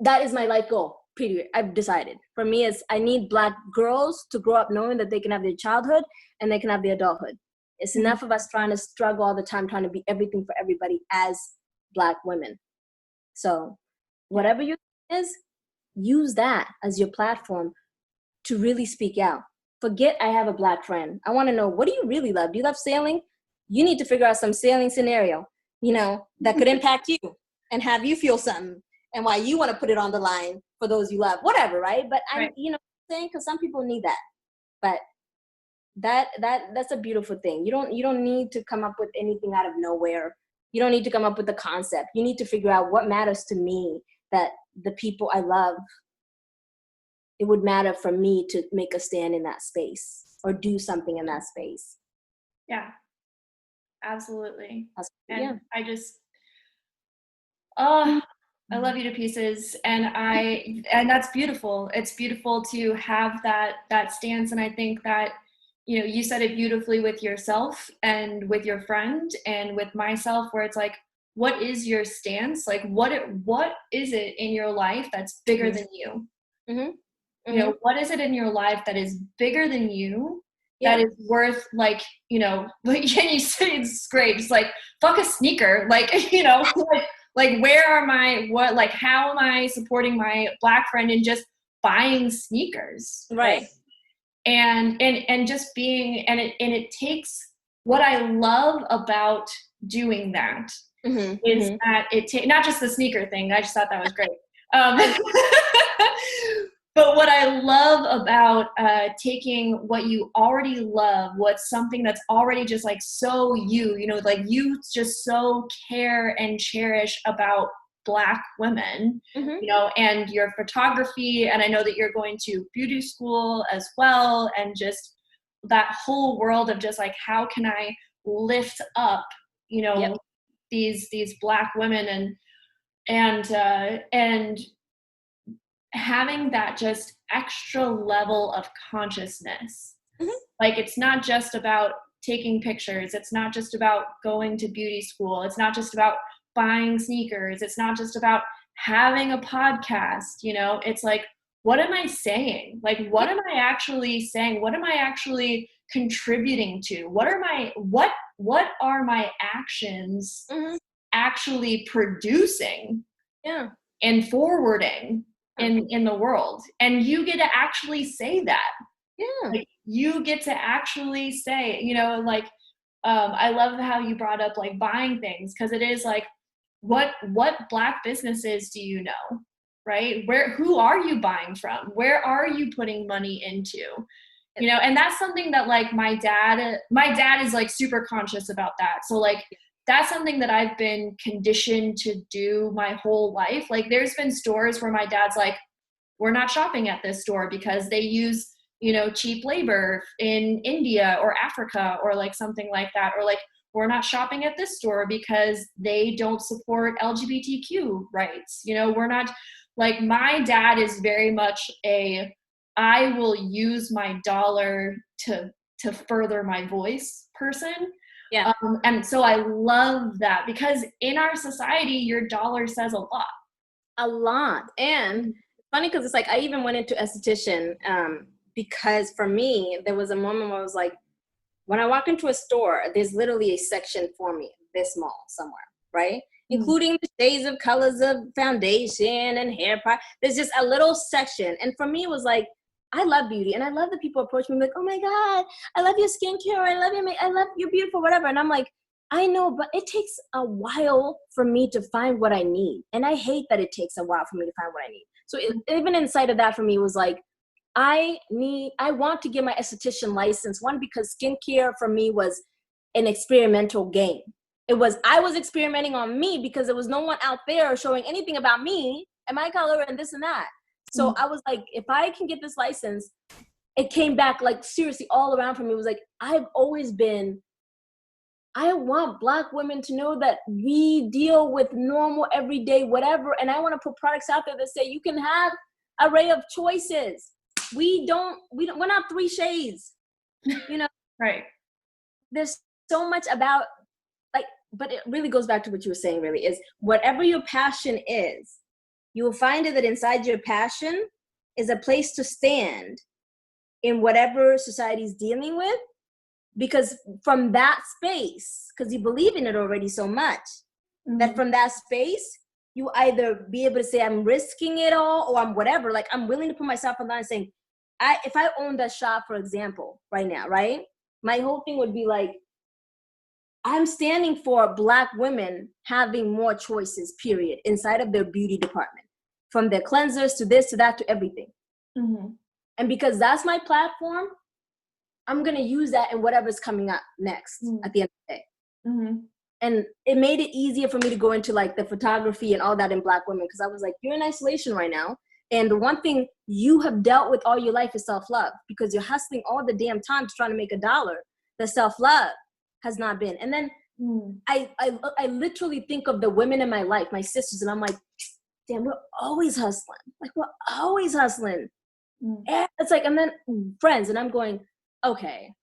that is my life goal, period. I've decided. For me, I need Black girls to grow up knowing that they can have their childhood and they can have their adulthood. It's enough of us trying to struggle all the time, trying to be everything for everybody as Black women. So whatever your is, use that as your platform to really speak out. Forget I have a Black friend. I want to know, what do you really love? Do you love sailing? You need to figure out some sailing scenario, that could impact you and have you feel something, and why you want to put it on the line for those you love, whatever, right? But I'm, saying, because some people need that. But that's a beautiful thing. You don't need to come up with anything out of nowhere. You don't need to come up with a concept. You need to figure out what matters to me, that the people I love, it would matter for me to make a stand in that space or do something in that space. Yeah, absolutely. Yeah. And I just, I love you to pieces. And that's beautiful. It's beautiful to have that stance. And I think that, you said it beautifully with yourself and with your friend and with myself, where it's like, what is your stance? Like, what is it in your life that's bigger than you? Mm-hmm. What is it in your life that is bigger than you, that is worth, like, and you say it's great, just like, fuck a sneaker, like, like where are my, how am I supporting my Black friend in just buying sneakers? Right. And just being, and it takes, what I love about doing that is that not just the sneaker thing, I just thought that was great. But what I love about taking what you already love, what's something that's already just like so like you just so care and cherish about Black women, and your photography, and I know that you're going to beauty school as well, and just that whole world of just like, how can I lift up, these Black women, and having that just extra level of consciousness. Like, it's not just about taking pictures. It's not just about going to beauty school. It's not just about buying sneakers. It's not just about having a podcast. It's like, what am I saying? Like, what am I actually saying? What am I actually contributing to? What are my actions actually producing and forwarding in the world? And you get to actually say that. Like, you get to actually say, I love how you brought up like buying things, because it is like, what Black businesses do you know, right? Who are you buying from? Where are you putting money into? And that's something that, like, my dad is like super conscious about that. So like, that's something that I've been conditioned to do my whole life. Like, there's been stores where my dad's like, we're not shopping at this store because they use, cheap labor in India or Africa or like something like that. Or like, we're not shopping at this store because they don't support LGBTQ rights. We're not, like, my dad is very much I will use my dollar to further my voice person. Yeah. And so I love that, because in our society, your dollar says a lot. A lot. And funny, because it's like, I even went into esthetician because for me, there was a moment where I was like, when I walk into a store, there's literally a section for me, this small somewhere, right? Including the shades of colors of foundation and hair product. There's just a little section. And for me, it was like, I love beauty, and I love that people approach me like, oh my God, I love your skincare, I love your makeup, I love you're beautiful, whatever. And I'm like, I know, but it takes a while for me to find what I need. And I hate that it takes a while for me to find what I need. So even inside of that for me was like, I want to get my esthetician license. One, because skincare for me was an experimental game. I was experimenting on me because there was no one out there showing anything about me and my color and this and that. So I was like, if I can get this license, it came back like seriously all around for me. It was like, I want Black women to know that we deal with normal, everyday, whatever. And I want to put products out there that say you can have an array of choices. We're not three shades, Right. There's so much about like, but it really goes back to what you were saying, really, is whatever your passion is, you will find that inside your passion is a place to stand in whatever society is dealing with. Because from that space, because you believe in it already so much, that from that space, you either be able to say, I'm risking it all, or I'm whatever. Like, I'm willing to put myself on the line saying, if I owned a shop, for example, right now, right? My whole thing would be like, I'm standing for Black women having more choices, period, inside of their beauty department, from their cleansers to this, to that, to everything. Mm-hmm. And because that's my platform, I'm going to use that in whatever's coming up next at the end of the day. Mm-hmm. And it made it easier for me to go into like the photography and all that in Black women, because I was like, you're in isolation right now. And the one thing you have dealt with all your life is self-love, because you're hustling all the damn time to try to make $1. The self-love has not been. And then I literally think of the women in my life, my sisters, and I'm like, damn, we're always hustling. Like, we're always hustling. And it's like, and then friends, and I'm going, okay,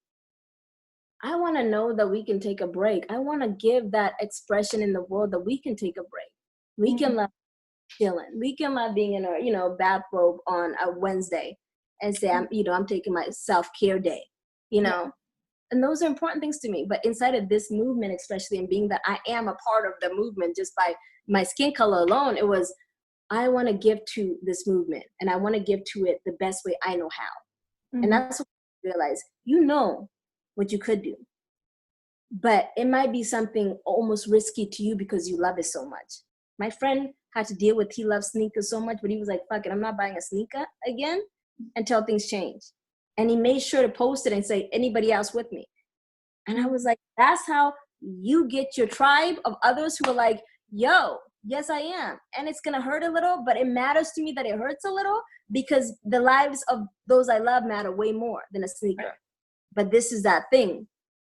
I want to know that we can take a break. I want to give that expression in the world that we can take a break. We can love chilling. We can love being in a, bathrobe on a Wednesday and say, I'm taking my self-care day, And those are important things to me. But inside of this movement, especially, and being that I am a part of the movement just by my skin color alone, it was, I want to give to this movement, and I want to give to it the best way I know how. And that's what I realized. What you could do, but it might be something almost risky to you because you love it so much. My friend had to deal with, he loves sneakers so much, but he was like, fuck it, I'm not buying a sneaker again until things change. And he made sure to post it and say, anybody else with me? And I was like, that's how you get your tribe of others who are like, yo, yes, I am. And it's going to hurt a little, but it matters to me that it hurts a little, because the lives of those I love matter way more than a sneaker. Right. But this is that thing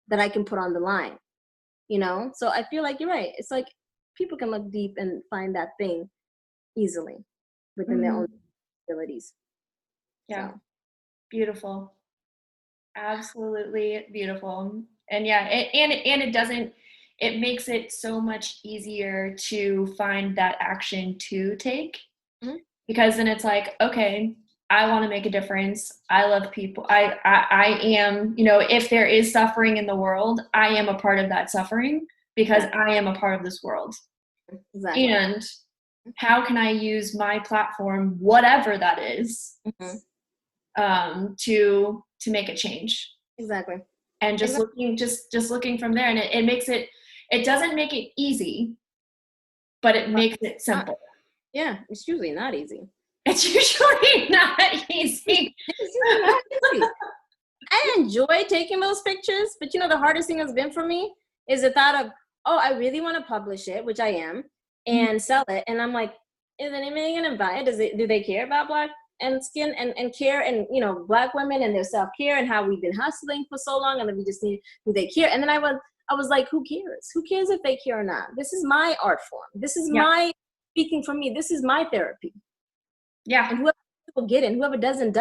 that I can put on the line, So I feel like you're right. It's like people can look deep and find that thing easily within their own abilities. Yeah. So. Beautiful. Absolutely beautiful. And yeah, it makes it so much easier to find that action to take, because then it's like, okay, I want to make a difference. I love people. I am, if there is suffering in the world, I am a part of that suffering, because I am a part of this world. Exactly. And how can I use my platform, whatever that is, to make a change? Exactly. And just looking from there, and it makes it doesn't make it easy, but it makes it simple. It's usually not easy. It's usually not easy. It's usually not easy. I enjoy taking those pictures, but the hardest thing has been for me is the thought of, I really want to publish it, which I am, and sell it. And I'm like, is anybody going to buy it? Do they care about Black and skin and care and, Black women and their self-care and how we've been hustling for so long, and then we just need, do they care? And then I was like, who cares? Who cares if they care or not? This is my art form. This is my speaking for me. This is my therapy. Yeah. And whoever will get it, whoever doesn't.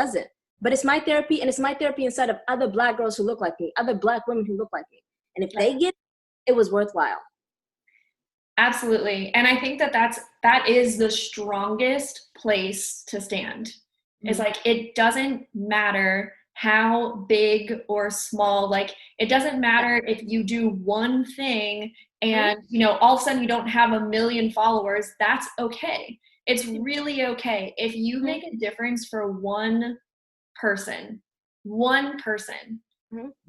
But it's my therapy, and it's my therapy inside of other Black girls who look like me, other Black women who look like me. And if they get it, it was worthwhile. Absolutely. And I think that is the strongest place to stand. It's like, it doesn't matter how big or small, like, it doesn't matter if you do one thing and, all of a sudden you don't have 1 million followers. That's okay. It's really okay. If you make a difference for one person,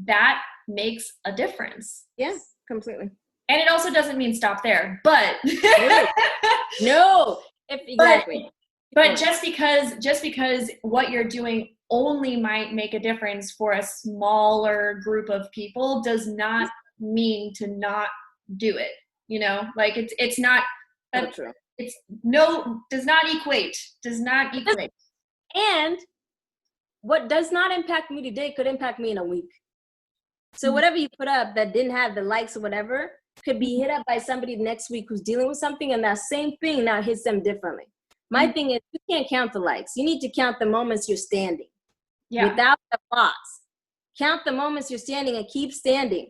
that makes a difference. Yeah, completely. And it also doesn't mean stop there, but no, exactly. But just because what you're doing only might make a difference for a smaller group of people does not mean to not do it. Like it's not true. It's does not equate. And what does not impact me today could impact me in a week. So whatever you put up that didn't have the likes or whatever could be hit up by somebody next week who's dealing with something, and that same thing now hits them differently. My thing is, you can't count the likes. You need to count the moments you're standing without applause. Count the moments you're standing and keep standing.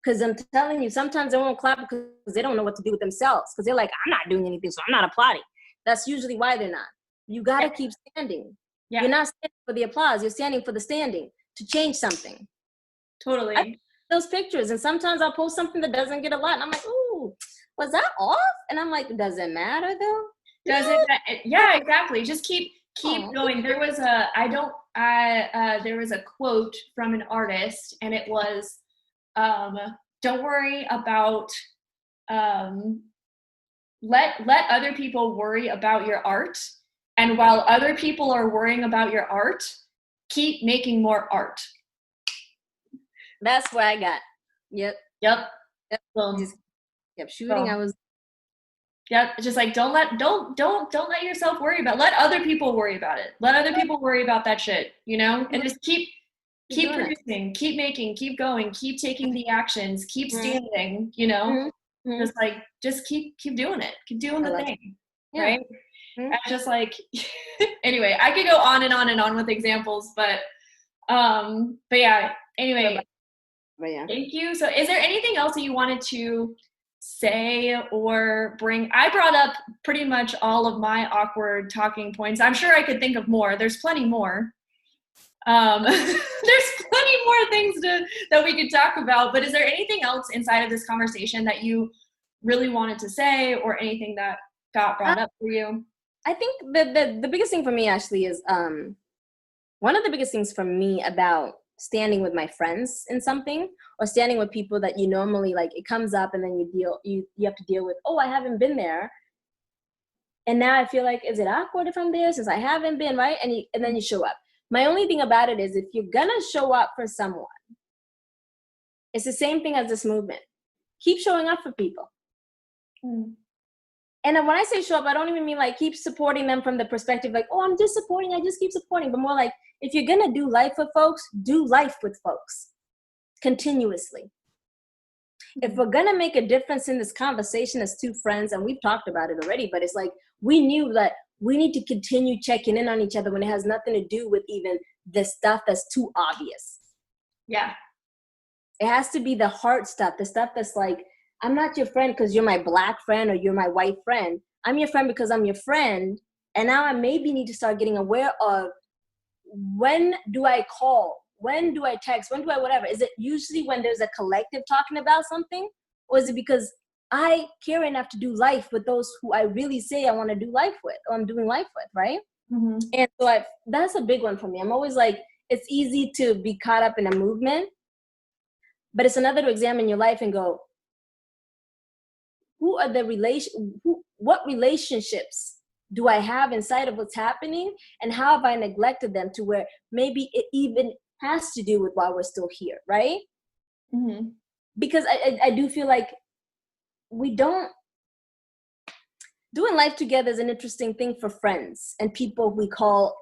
Because I'm telling you, sometimes they won't clap because they don't know what to do with themselves. Because they're like, I'm not doing anything, so I'm not applauding. That's usually why they're not. You got to keep standing. Yeah. You're not standing for the applause. You're standing for the standing to change something. Totally. I those pictures, and sometimes I'll post something that doesn't get a lot, and I'm like, ooh, was that off? And I'm like, does it matter though? Does it? Yeah, exactly. Just keep keep going. There was there was a quote from an artist, and it was, don't worry about, let other people worry about your art. And while other people are worrying about your art, keep making more art. That's what I got. Yep. Just kept shooting. I was. Yep. Just like, don't let yourself worry about, let other people worry about it. Let other people worry about that shit, you know, and just keep producing, keep making, keep going, keep taking the actions, keep standing, you know, just like, just keep doing it. Keep doing the thing. Right. I just like, anyway, I could go on and on and on with examples, but yeah, anyway, thank you. So is there anything else that you wanted to say or bring? I brought up pretty much all of my awkward talking points. I'm sure I could think of more. There's plenty more. There's plenty more things that we could talk about, but is there anything else inside of this conversation that you really wanted to say, or anything that got brought up for you? I think the biggest thing for me actually is one of the biggest things for me about standing with my friends in something, or standing with people that you normally, like, it comes up and then you have to deal with, oh, I haven't been there, and now I feel like, is it awkward if I'm there since I haven't been, right? And then you show up. My only thing about it is, if you're gonna show up for someone, it's the same thing as this movement. Keep showing up for people. And when I say show up, I don't even mean like keep supporting them from the perspective like, oh, I'm just supporting, I just keep supporting, but more like, if you're gonna do life with folks, do life with folks continuously. If we're gonna make a difference in this conversation as two friends, and we've talked about it already, but it's like, we knew that we need to continue checking in on each other when it has nothing to do with even the stuff that's too obvious. Yeah. It has to be the hard stuff, the stuff that's like, I'm not your friend because you're my Black friend or you're my white friend. I'm your friend because I'm your friend. And now I maybe need to start getting aware of, when do I call? When do I text? When do I whatever? Is it usually when there's a collective talking about something? Or is it because I care enough to do life with those who I really say I want to do life with, or I'm doing life with, right? And so that's a big one for me. I'm always like, it's easy to be caught up in a movement, but it's another to examine your life and go, what relationships do I have inside of what's happening, and how have I neglected them to where maybe it even has to do with why we're still here, right? Because I do feel like doing life together is an interesting thing for friends and people we call,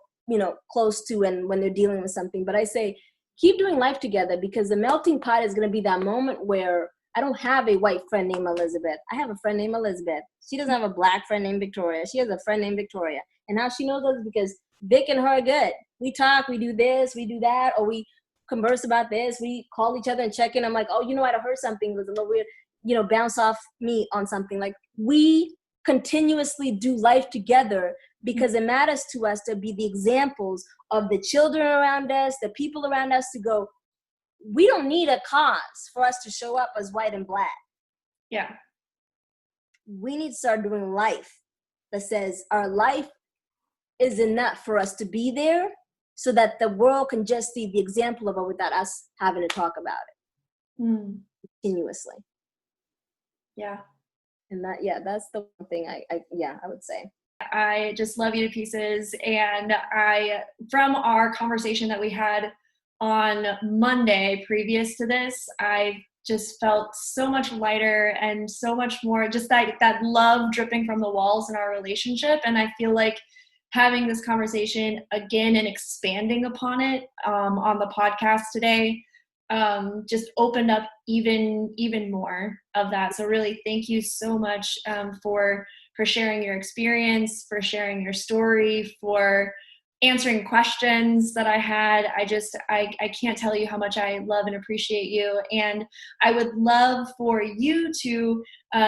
close to, and when they're dealing with something. But I say, keep doing life together, because the melting pot is going to be that moment where I don't have a white friend named Elizabeth. I have a friend named Elizabeth. She doesn't have a Black friend named Victoria. She has a friend named Victoria. And how she knows us is because Vic and her are good. We talk, we do this, we do that, or we converse about this. We call each other and check in. I'm like, oh, I heard something was a little weird, bounce off me on something. Like, we continuously do life together because it matters to us to be the examples of the children around us, the people around us, to go, we don't need a cause for us to show up as white and Black. Yeah. We need to start doing life that says our life is enough for us to be there, so that the world can just see the example of it without us having to talk about it continuously. Yeah. And that's the one thing I would say. I just love you to pieces. And from our conversation that we had on Monday previous to this, I just felt so much lighter and so much more just that love dripping from the walls in our relationship. And I feel like having this conversation again and expanding upon it on the podcast today just opened up even more of that. So really, thank you so much for sharing your experience, for sharing your story, for answering questions that I had. I can't tell you how much I love and appreciate you. And I would love for you to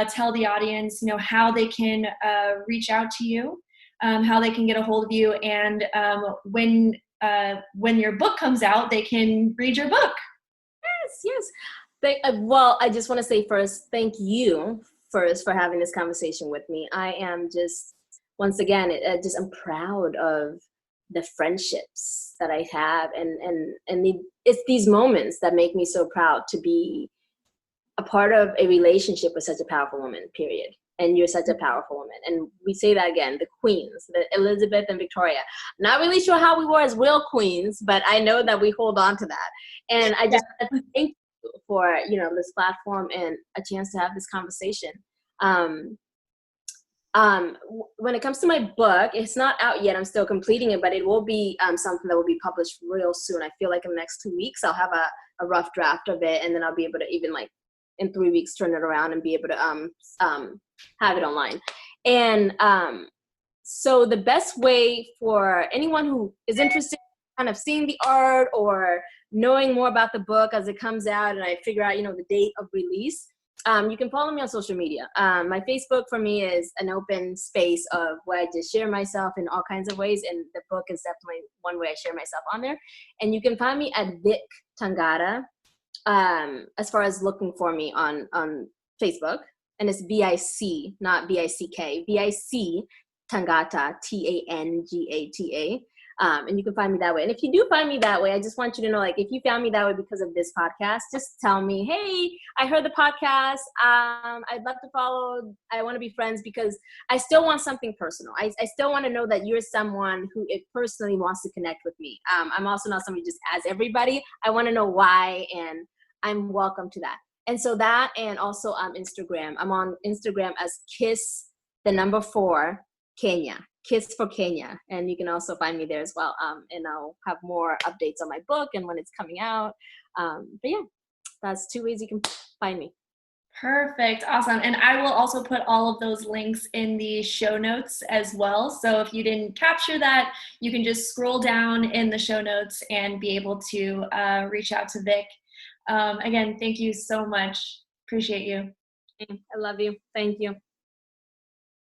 tell the audience, how they can reach out to you, how they can get a hold of you, and when your book comes out, they can read your book. Yes. Well, I just want to say first, thank you first for having this conversation with me. I am just, once again, I'm proud of the friendships that I have, it's these moments that make me so proud to be a part of a relationship with such a powerful woman, period. And you're such a powerful woman. And we say that again, the queens, the Elizabeth and Victoria. Not really sure how we were as real queens, but I know that we hold on to that. And I just thank you for, this platform and a chance to have this conversation. When it comes to my book, it's not out yet. I'm still completing it, but it will be something that will be published real soon. I feel like in the next 2 weeks, I'll have a rough draft of it. And then I'll be able to even in 3 weeks, turn it around and be able to have it online. And so the best way for anyone who is interested in kind of seeing the art or knowing more about the book as it comes out and I figure out, the date of release, you can follow me on social media. My Facebook for me is an open space of where I just share myself in all kinds of ways. And the book is definitely one way I share myself on there. And you can find me at Vic Tangata, as far as looking for me on Facebook. And it's VIC, not VICK, VIC Tangata, Tangata. And you can find me that way. And if you do find me that way, I just want you to know, if you found me that way because of this podcast, just tell me, hey, I heard the podcast. I'd love to follow. I want to be friends because I still want something personal. I still want to know that you're someone who it personally wants to connect with me. I'm also not somebody just as everybody. I want to know why, and I'm welcome to that. And so that, and also Instagram. I'm on Instagram as Kiss4 Kenya. Kiss for Kenya. And you can also find me there as well. And I'll have more updates on my book and when it's coming out. But yeah, that's 2 ways you can find me. Perfect. Awesome. And I will also put all of those links in the show notes as well. So if you didn't capture that, you can just scroll down in the show notes and be able to reach out to Vic. Again, thank you so much. Appreciate you. I love you. Thank you.